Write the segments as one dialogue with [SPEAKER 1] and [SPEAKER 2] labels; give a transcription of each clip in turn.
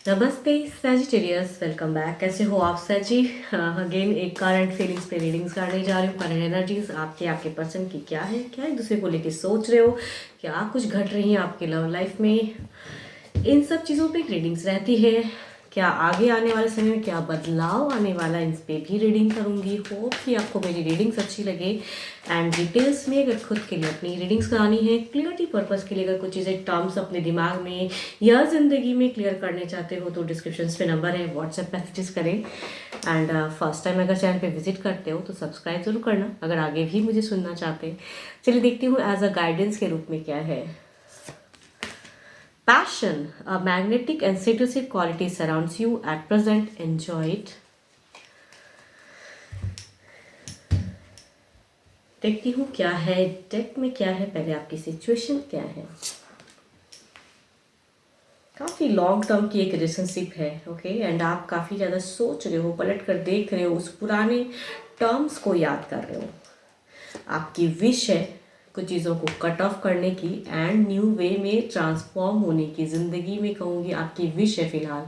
[SPEAKER 1] नमस्ते Sagittarius, welcome back. कैसे हो आप सैजी? अगेन एक करंट फीलिंग्स पे रीडिंग्स करने जा रही हूँ। करंट एनर्जीज आपके पर्सन की क्या है, क्या एक दूसरे को लेके सोच रहे हो, क्या कुछ घट रही है आपके लव लाइफ में, इन सब चीज़ों पे रीडिंग्स रहती है। क्या आगे आने वाले समय में क्या बदलाव आने वाला है, इन पे भी रीडिंग करूँगी। होप कि आपको मेरी रीडिंग्स अच्छी लगे। एंड डिटेल्स में अगर खुद के लिए अपनी रीडिंग्स करानी है, क्लियरिटी पर्पस के लिए अगर कुछ चीज़ें टर्म्स अपने दिमाग में या ज़िंदगी में क्लियर करने चाहते हो तो डिस्क्रिप्शन पे नंबर है, व्हाट्सएप मैसेजेस करें। एंड फर्स्ट टाइम अगर चैनल पे विजिट करते हो तो सब्सक्राइब जरूर करना अगर आगे भी मुझे सुनना चाहते हैं। चलिए देखती हूँ एज अ गाइडेंस के रूप में क्या है। Passion, a magnetic and seductive quality surrounds you at present. Enjoy it. देखती हूँ क्या है डेक में, क्या है, पहले आपकी सिचुएशन क्या है। काफ़ी लॉन्ग टर्म की एक रिलेशनशिप है, ओके। एंड आप काफ़ी ज़्यादा सोच रहे हो, पलट कर देख रहे हो, उस पुराने टर्म्स को याद कर रहे हो। आपकी विश है कुछ चीज़ों को कट ऑफ करने की एंड न्यू वे में ट्रांसफॉर्म होने की। ज़िंदगी में कहूँगी आपकी विश है फिलहाल।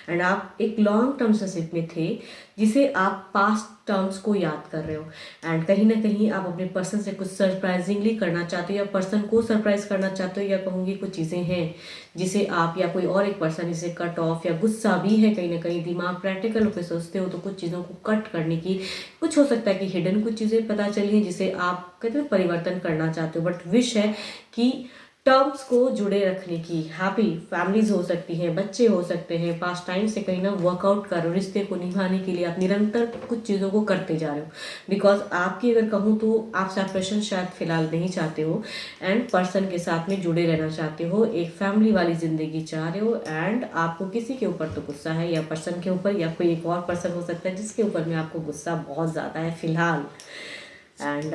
[SPEAKER 1] एंड आप एक लॉन्ग टर्म रिलेशनशिप में थे जिसे आप पास्ट टर्म्स को याद कर रहे हो। एंड कहीं ना कहीं आप अपने पर्सन से कुछ सरप्राइजिंगली करना चाहते हो या पर्सन को सरप्राइज करना चाहते हो, या कहूँगी कुछ चीज़ें हैं जिसे आप या कोई और एक पर्सन इसे कट ऑफ, या गुस्सा भी है कहीं ना कहीं, दिमाग प्रैक्टिकल होकर सोचते हो तो कुछ चीज़ों को कट करने की। कुछ हो सकता है कि हिडन कुछ चीज़ें पता चली हैं जिसे आप कहते हो परिवर्तन करना चाहते हो, बट विश है कि टर्म्स को जुड़े रखने की। हैप्पी फैमिलीज हो सकती हैं, बच्चे हो सकते हैं, पास टाइम से कहीं ना वर्कआउट कर रहे हो, रिश्ते को निभाने के लिए आप निरंतर कुछ चीज़ों को करते जा रहे हो। बिकॉज आपकी अगर कहूँ तो आप सेपरेशन शायद फिलहाल नहीं चाहते हो एंड पर्सन के साथ में जुड़े रहना चाहते हो, एक फैमिली वाली ज़िंदगी चाह रहे हो। एंड आपको किसी के ऊपर तो गुस्सा है, या पर्सन के ऊपर या कोई एक और पर्सन हो सकता है जिसके ऊपर में आपको गुस्सा बहुत ज़्यादा है फिलहाल। एंड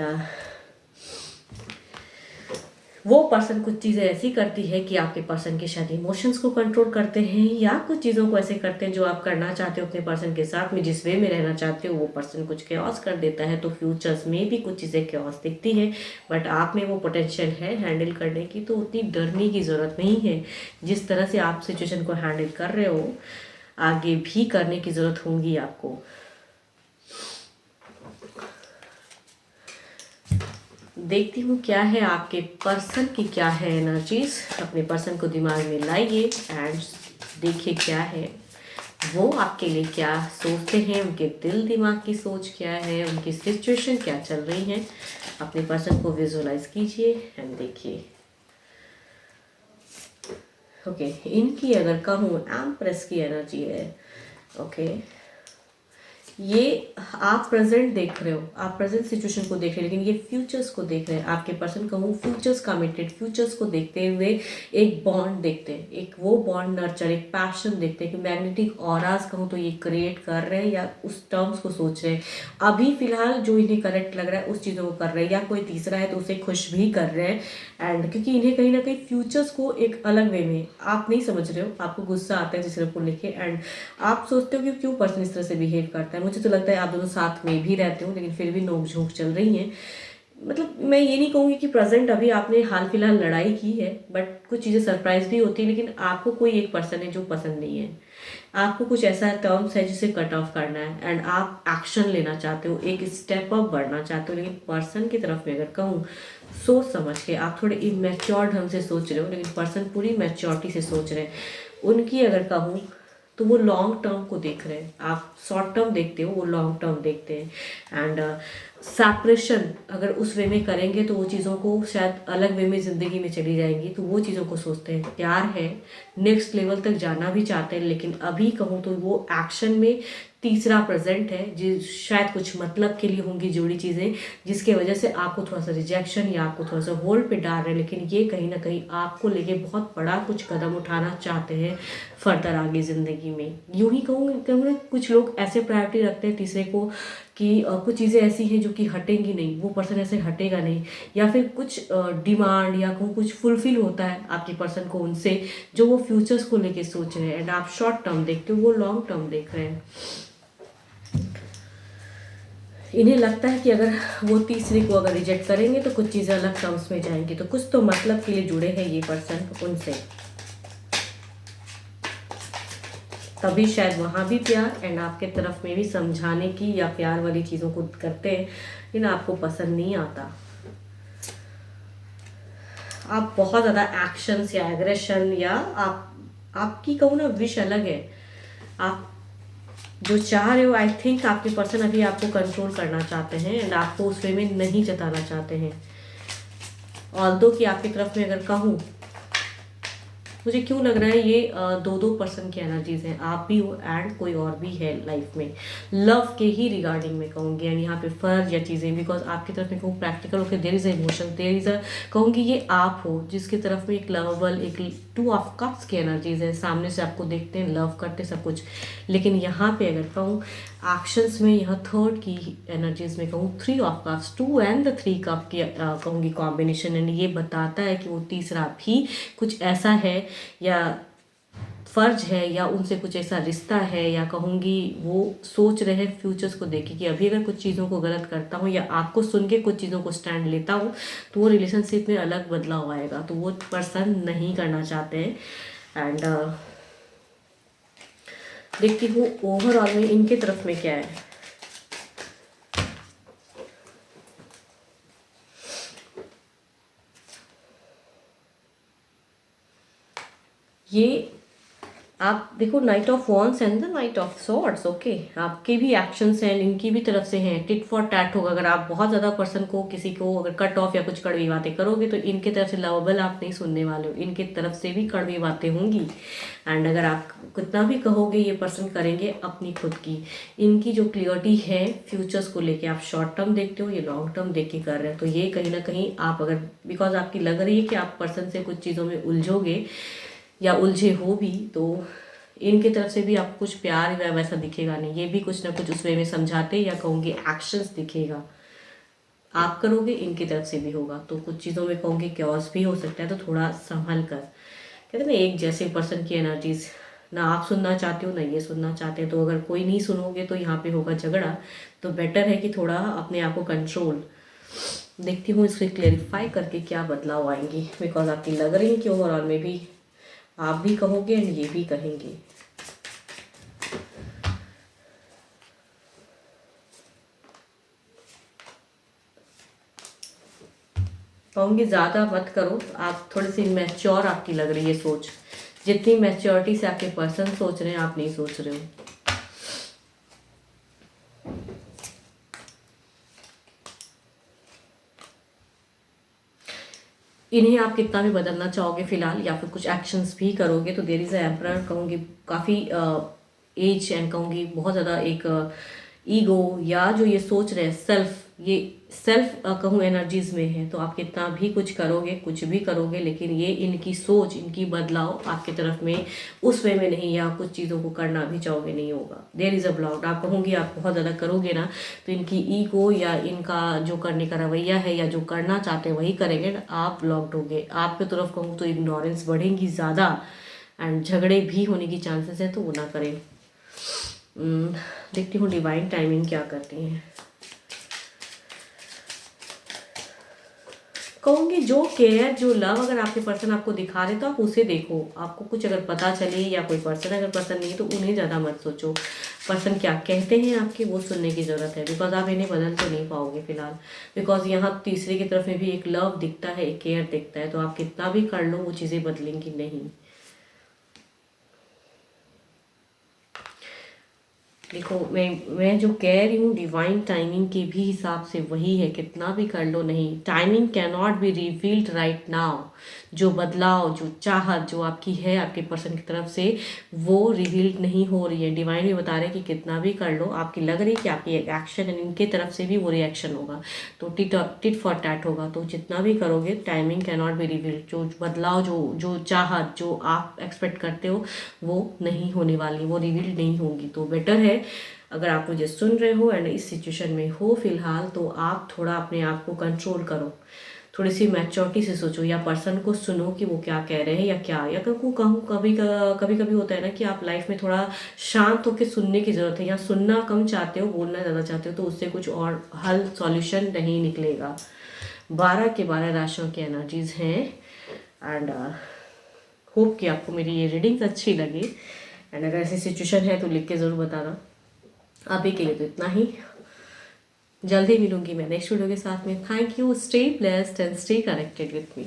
[SPEAKER 1] वो पर्सन कुछ चीज़ें ऐसी करती है कि आपके पर्सन के शायद इमोशंस को कंट्रोल करते हैं, या कुछ चीज़ों को ऐसे करते हैं जो आप करना चाहते हो अपने पर्सन के साथ में, जिस वे में रहना चाहते हो वो पर्सन कुछ कैओस कर देता है। तो फ्यूचर्स में भी कुछ चीज़ें कैओस दिखती है, बट आप में वो पोटेंशियल है हैंडल करने की, तो उतनी डरने की ज़रूरत नहीं है। जिस तरह से आप सिचुएशन को हैंडल कर रहे हो आगे भी करने की ज़रूरत होगी आपको। देखती हूँ क्या है आपके पर्सन की, क्या है एनर्जीज। अपने पर्सन को दिमाग में लाइए एंड देखिए क्या है वो आपके लिए, क्या सोचते हैं, उनके दिल दिमाग की सोच क्या है, उनकी सिचुएशन क्या चल रही है। अपने पर्सन को विजुअलाइज कीजिए एंड देखिए। ओके, इनकी अगर कहूँ एम्प्रेस की एनर्जी है, ओके। ये आप प्रेजेंट देख रहे हो, आप प्रेजेंट सिचुएशन को देख रहे हो, लेकिन ये फ्यूचर्स को देख रहे हैं। आपके पर्सन कहूँ फ्यूचर्स कमिटेड, फ्यूचर्स को देखते हुए एक बॉन्ड देखते हैं, एक वो बॉन्ड नर्चर, एक पैशन देखते हैं कि मैग्नेटिक ऑरास कहूँ तो ये क्रिएट कर रहे हैं, या उस टर्म्स को सोच रहे हैं। अभी फिलहाल जो इन्हें करेक्ट लग रहा है उस चीज़ों को कर रहे हैं, या कोई तीसरा है तो उसे खुश भी कर रहे हैं। एंड क्योंकि इन्हें कहीं ना कहीं फ्यूचर्स को एक अलग वे में आप नहीं समझ रहे हो, आपको गुस्सा आता है जिस को लेके, एंड आप सोचते हो कि क्यों पर्सन इस तरह से बिहेव करता है। मुझे तो लगता है आप दोनों साथ में भी रहते हो लेकिन फिर भी नोक झोंक चल रही है। मतलब मैं ये नहीं कहूँगी कि प्रेजेंट अभी आपने हाल फिलहाल लड़ाई की है, बट कुछ चीज़ें सरप्राइज भी होती है। लेकिन आपको कोई एक पर्सन है जो पसंद नहीं है, आपको कुछ ऐसा टर्म्स है जिसे कट ऑफ करना है एंड आप एक्शन लेना चाहते हो, एक स्टेप अप बढ़ना चाहते हो। लेकिन पर्सन की तरफ में अगर कहूँ सोच समझ के, आप थोड़े इमेच्योर ढंग से सोच रहे हो, लेकिन पर्सन पूरी मैच्योरिटी से सोच रहे हैं। उनकी अगर कहूँ तो वो लॉन्ग टर्म को देख रहे हैं, आप शॉर्ट टर्म देखते हो, वो लॉन्ग टर्म देखते हैं। एंड सेपरेशन अगर उस वे में करेंगे तो वो चीज़ों को शायद अलग वे में ज़िंदगी में चली जाएंगी, तो वो चीज़ों को सोचते हैं। प्यार है, नेक्स्ट लेवल तक जाना भी चाहते हैं, लेकिन अभी कहूँ तो वो एक्शन में तीसरा प्रेजेंट है, जिस शायद कुछ मतलब के लिए होंगी जुड़ी चीज़ें, जिसके वजह से आपको थोड़ा सा रिजेक्शन या आपको थोड़ा सा होल्ड पे डाल रहे हैं। लेकिन ये कहीं ना कहीं आपको लेके बहुत बड़ा कुछ कदम उठाना चाहते हैं फर्दर आगे ज़िंदगी में। यूँ ही कहूँगा कुछ लोग ऐसे प्रायोरिटी रखते हैं तीसरे को कि कुछ चीज़ें ऐसी हैं जो कि हटेंगी नहीं, वो पर्सन ऐसे हटेगा नहीं, या फिर कुछ डिमांड या कहूँ कुछ फुलफिल होता है आपके पर्सन को उनसे, जो वो फ्यूचर्स को लेके सोच रहे हैं। एंड आप शॉर्ट टर्म देखते हो, वो लॉन्ग टर्म देख रहे हैं। इन्हें लगता है कि अगर वो तीसरे को अगर रिजेक्ट करेंगे तो कुछ चीज़ें अलग टर्म्स में जाएंगी, तो कुछ तो मतलब के लिए जुड़े हैं ये पर्सन उनसे। तभी शायद वहाँ भी प्यार एंड आपके तरफ में भी समझाने की या प्यार वाली चीज़ों को करते हैं, लेकिन आपको पसंद नहीं आता। आप बहुत ज़्यादा एक्शंस या एग्रेशन या आपकी कहूँ ना विश अलग है। आप जो चाह रहे हो, आई थिंक आपके पर्सन अभी आपको कंट्रोल करना चाहते हैं एंड आपको उस वे में नहीं जताना चाहते हैं। ऑल्दो कि आपकी तरफ में अगर कहूँ, मुझे क्यों लग रहा है ये दो दो पर्सन की एनर्जीज हैं, आप भी हो एंड कोई और भी है लाइफ में, लव के ही रिगार्डिंग में कहूँगी। एंड यहाँ पे फर्ज या चीज़ें, बिकॉज आपकी तरफ में कहूँ प्रैक्टिकल होकर there is emotion, there is a कहूँगी ये आप हो जिसकी तरफ में एक लवेबल, एक 2 ऑफ कप्स की एनर्जीज है। सामने से आपको देखते हैं, लव करते सब कुछ, लेकिन यहाँ पे अगर कहूँ एक्शंस में यहाँ थर्ड की एनर्जीज में कहूँ 3 of cups, 2 and the 3 cup की कहूँगी कॉम्बिनेशन। एंड ये बताता है कि वो तीसरा भी कुछ ऐसा है या फर्ज है या उनसे कुछ ऐसा रिश्ता है, या कहूँगी वो सोच रहे हैं फ्यूचर्स को देखे कि अभी अगर कुछ चीज़ों को गलत करता हूँ या आपको सुन के कुछ चीज़ों को स्टैंड लेता हूँ तो वो रिलेशनशिप में अलग बदलाव आएगा, तो वो पर्सन नहीं करना चाहते हैं। एंड देखती हूँ ओवरऑल में इनके तरफ में क्या है। ये आप देखो night of wands and the night of swords, okay, आपके भी एक्शंस हैं, इनकी भी तरफ से हैं, टिट फॉर टैट होगा। अगर आप बहुत ज़्यादा पर्सन को किसी को अगर कट ऑफ या कुछ कड़वी बातें करोगे तो इनके तरफ से लवेबल आप नहीं सुनने वाले हो, इनके तरफ से भी कड़वी बातें होंगी। एंड अगर आप कितना भी कहोगे ये पर्सन करेंगे अपनी खुद की। इनकी जो क्लियरिटी है फ्यूचर्स को लेके, आप शॉर्ट टर्म देखते हो, ये लॉन्ग टर्म देख के कर रहे हैं, तो ये कहीं ना कहीं आप अगर बिकॉज आपकी लग रही है कि आप पर्सन से कुछ चीज़ों में उलझोगे या उलझे हो भी, तो इनके तरफ से भी आपको कुछ प्यार या वैसा दिखेगा नहीं, ये भी कुछ ना कुछ उस वे में समझाते या कहूँगी एक्शंस दिखेगा। आप करोगे, इनकी तरफ से भी होगा, तो कुछ चीज़ों में कहूँगी क्योस भी हो सकता है, तो थोड़ा संभल कर। कहते हैं ना एक जैसे पर्सन की एनर्जीज, ना आप सुनना चाहते हो ना ये सुनना चाहते हैं, तो अगर कोई नहीं सुनोगे तो यहाँ पे होगा झगड़ा। तो बेटर है कि थोड़ा अपने आप को कंट्रोल। देखती हूँ इसको क्लेरिफाई करके क्या बदलाव आएंगी, बिकॉज आपकी लग रही है कि ओवरऑल में भी आप भी कहोगे एंड ये भी कहेंगे। कहूँगी ज़्यादा मत करो, आप थोड़ी सी मैच्योर आपकी लग रही है सोच, जितनी मैच्योरिटी से आपके पर्सन सोच रहे हैं आप नहीं सोच रहे हो। इन्हें आप कितना भी बदलना चाहोगे फिलहाल या फिर कुछ एक्शंस भी करोगे तो देयर इज अ एम्परर, कहूँगी काफ़ी एज एंड कहूँगी बहुत ज़्यादा एक ईगो या जो ये सोच रहे हैं सेल्फ, ये सेल्फ कहूँ एनर्जीज में है। तो आप कितना भी कुछ करोगे, कुछ भी करोगे, लेकिन ये इनकी सोच, इनकी बदलाव आपकी तरफ में उस वे में नहीं, या कुछ चीज़ों को करना भी चाहोगे नहीं होगा। There is a block. आप कहूँगी आप बहुत ज़्यादा करोगे ना तो इनकी ईगो या इनका जो करने का रवैया है या जो करना चाहते हैं वही करेंगे ना, आप ब्लॉक्ड होगे। आपकी तरफ कहूँ तो इग्नोरेंस बढ़ेंगी ज़्यादा एंड झगड़े भी होने की चांसेस है, तो वो ना करें। देखती हूँ डिवाइन टाइमिंग क्या करती हैं। कहूँगी जो केयर, जो लव अगर आपके पर्सन आपको दिखा रहे तो आप उसे देखो। आपको कुछ अगर पता चले या कोई पर्सन अगर पसंद नहीं तो उन्हें ज़्यादा मत सोचो। पर्सन क्या कहते हैं आपके वो सुनने की ज़रूरत है, बिकॉज आप इन्हें बदल तो नहीं पाओगे फिलहाल। बिकॉज यहाँ तीसरे की तरफ में भी एक लव दिखता है, एक केयर दिखता है, तो आप कितना भी कर लो वो चीज़ें बदलेंगी नहीं। देखो मैं जो कह रही हूँ डिवाइन टाइमिंग के भी हिसाब से वही है, कितना भी कर लो नहीं। Timing can not be revealed right now. जो बदलाव, जो चाहत जो आपकी है आपके पर्सन की तरफ से वो रिवील्ड नहीं हो रही है। डिवाइन भी बता रहे हैं कि कितना भी कर लो, आपकी लग रही है कि आपकी एक एक्शन है, इनके तरफ से भी वो रिएक्शन होगा, तो टिट फॉर टैट होगा। तो जितना भी करोगे timing can not be revealed. जो बदलाव, जो चाहत जो आप एक्सपेक्ट करते हो वो नहीं होने वाली, वो रिवील्ड नहीं होंगी। तो बेटर है अगर आप मुझे सुन रहे हो एंड इस सिचुएशन में हो फिलहाल, तो आप थोड़ा अपने आप को कंट्रोल करो, थोड़ी सी मैच्योरिटी से सोचो, या पर्सन को सुनो कि वो क्या कह रहे हैं या क्या, या कहूँ कभी कभी होता है ना कि आप लाइफ में थोड़ा शांत होकर सुनने की ज़रूरत है, या सुनना कम चाहते हो बोलना ज़्यादा चाहते हो, तो उससे कुछ और हल सॉल्यूशन नहीं निकलेगा। 12 के 12 राशियों की एनर्जीज हैं एंड होप कि आपको मेरी ये रीडिंग्स अच्छी लगी। एंड अगर ऐसी सिचुएशन है तो लिख के ज़रूर बताना। अभी के लिए तो इतना ही, जल्दी मिलूंगी मैं नेक्स्ट वीडियो के साथ में। Thank you, stay blessed and stay connected with me.